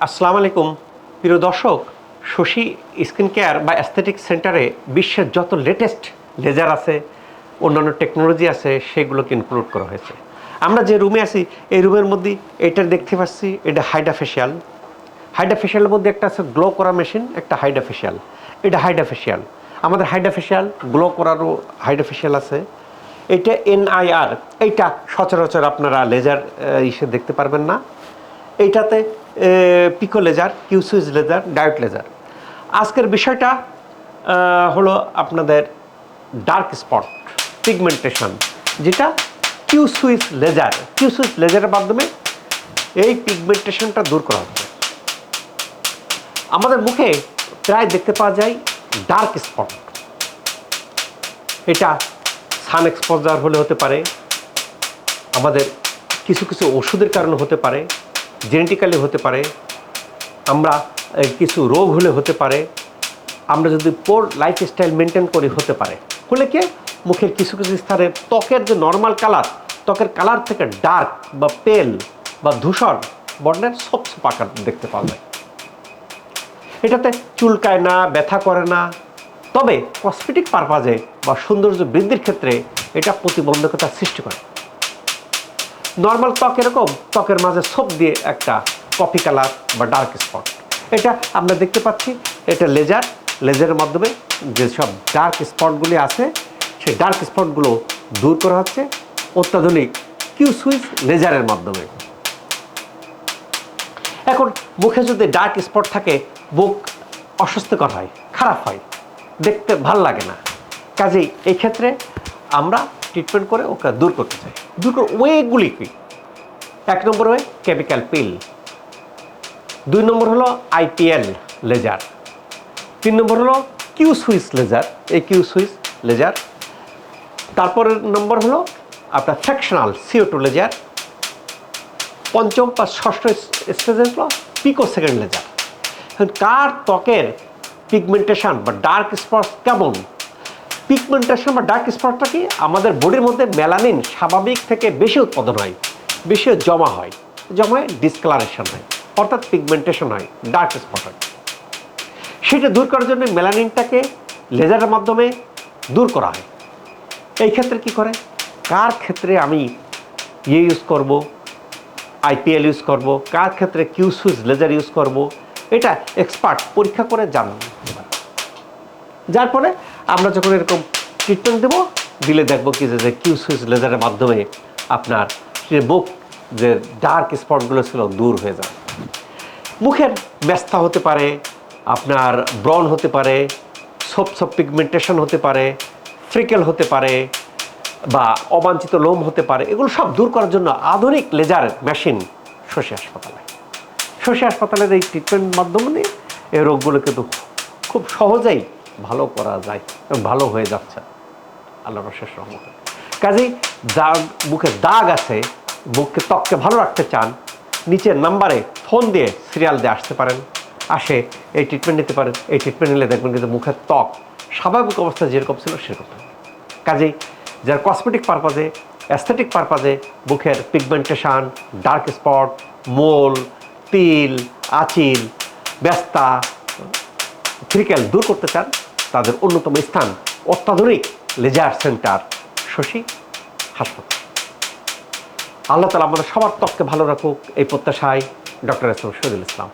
আসসালামু আলাইকুম প্রিয় দর্শক। শশী স্কিন কেয়ার বা অ্যাস্থেটিক সেন্টারে বিশ্বের যত লেটেস্ট লেজার আছে, অন্যান্য টেকনোলজি আছে, সেগুলোকে ইনক্লুড করা হয়েছে। আমরা যে রুমে আছি এই রুমের মধ্যে এটা দেখতে পাচ্ছি, এটা হাইড্রাফেশিয়াল। হাইড্রাফেশিয়ালের মধ্যে একটা আছে গ্লো করা মেশিন, একটা হাইড্রাফেশিয়াল। এটা হাইড্রাফেশিয়াল। আমাদের হাইড্রাফেশিয়াল, গ্লো করারও হাইড্রাফেশিয়াল আছে। এটা NIR, এইটা সচরাচর আপনারা লেজার ইসে দেখতে পারবেন না। এইটাতে pico laser, Q switch laser, diode laser. আজকের বিষয়টা হলো আপনাদের ডার্ক স্পট পিগমেন্টেশন, যেটা Q switch laser. Q switch লেজারের মাধ্যমে এই পিগমেন্টেশনটা দূর করা হচ্ছে। আমাদের মুখে প্রায় দেখতে পাওয়া যায় ডার্ক স্পট। এটা সান এক্সপোজার হলে হতে পারে, আমাদের কিছু কিছু ওষুধের কারণে হতে পারে, জেনেটিক্যালি হতে পারে, আমরা কিছু রোগ হলে হতে পারে, আমরা যদি পোর লাইফস্টাইল মেনটেন করি হতে পারে। হলে কি মুখের কিছু কিছু স্থানে ত্বকের যে নর্মাল কালার, ত্বকের কালার থেকে ডার্ক বা পেল বা ধূসর বর্ণের সবসে আকার দেখতে পাওয়া যায়। এটাতে চুলকায় না, ব্যথা করে না, তবে কসমেটিক পারপাজে বা সৌন্দর্য বৃদ্ধির ক্ষেত্রে এটা প্রতিবন্ধকতা সৃষ্টি করে। নর্মাল ত্বক এরকম, ত্বকের মাঝে ছোপ দিয়ে একটা কফি কালার বা ডার্ক স্পট, এটা আমরা দেখতে পাচ্ছি। এটা লেজারের মাধ্যমে যেসব ডার্ক স্পটগুলি আছে সেই ডার্ক স্পটগুলো দূর করা হচ্ছে অত্যাধুনিক কিউ সুইচ লেজারের মাধ্যমে। এখন মুখে যদি ডার্ক স্পট থাকে, মুখ অস্বস্তিকর হয়, খারাপ হয়, দেখতে ভাল লাগে না। কাজেই এই ক্ষেত্রে আমরা ট্রিটমেন্ট করে ওকে দূর করতে চাই। দূর করে ওয়েগুলি কি? 1 নম্বর ওয়ে কেমিক্যাল পিল, 2 নম্বর হলো IPL লেজার, 3 নম্বর হলো কিউ সুইচ লেজার, এই কিউ সুইচ লেজার। তারপরের নম্বর হলো আপনার ফ্র্যাকশনাল CO2 লেজার। পঞ্চম বা ষষ্ঠ স্টেজে হলো পিকো সেকেন্ড লেজার। কার ত্বকের পিগমেন্টেশন বা ডার্ক স্পট কেমন? পিগমেন্টেশন বা ডার্ক স্পটটা কি? আমাদের বডির মধ্যে মেলানিন স্বাভাবিক থেকে বেশি উৎপাদন হয়, বেশি জমা হয়, ডিসকালারেশন হয়, অর্থাৎ পিগমেন্টেশন হয়, ডার্ক স্পট হয়। সেটা দূর করার জন্য মেলানিনটাকে লেজারের মাধ্যমে দূর করা হয়। এই ক্ষেত্রে কি করে? কার ক্ষেত্রে আমি ইউজ করব, IPL ইউজ করব, কার ক্ষেত্রে কিউ সুইচ লেজার ইউজ করব, এটা এক্সপার্ট পরীক্ষা করে জানতে পারে। যার ফলে আমরা যখন এরকম ট্রিটমেন্ট দিলে দেখব কি যে কিউ সুইচ লেজারের মাধ্যমে আপনার যে মুখ যে ডার্ক স্পটগুলো ছিল দূর হয়ে যায়। মুখের ব্যথা হতে পারে, আপনার ব্রণ হতে পারে, ছোপ পিগমেন্টেশন হতে পারে, ফ্রিকেল হতে পারে, বা অবাঞ্ছিত লোম হতে পারে। এগুলো সব দূর করার জন্য আধুনিক লেজার মেশিন শশী হাসপাতালের এই ট্রিটমেন্ট মাধ্যমে এই রোগগুলো কিন্তু খুব সহজেই ভালো করা যায় এবং ভালো হয়ে যাচ্ছে আল্লাহর অশেষ রহমতে। কাজেই যার মুখে দাগ আছে, মুখকে ত্বককে ভালো রাখতে চান, নিচের নাম্বারে ফোন দিয়ে সিরিয়াল দিয়ে আসতে পারেন, আসে এই ট্রিটমেন্ট নিতে পারেন। এই ট্রিটমেন্ট নিলে দেখবেন কিন্তু মুখের ত্বক স্বাভাবিক অবস্থা যেরকম ছিল সেরকম। কাজেই যার কসমেটিক পারপাজে, অ্যাস্থেটিক পারপাজে মুখের পিগমেন্টেশন, ডার্ক স্পট, মোল, তিল, আঁচিল, ব্যথা, ফ্রিকেল দূর করতে চান, তাদের অন্যতম স্থান অত্যাধুনিক লেজার সেন্টার শশী হাসপাতাল। আল্লাহ তাআলা আমাদের সবার ত্বককে ভালো রাখুক, এই প্রত্যাশায় ডক্টর শহীদুল ইসলাম।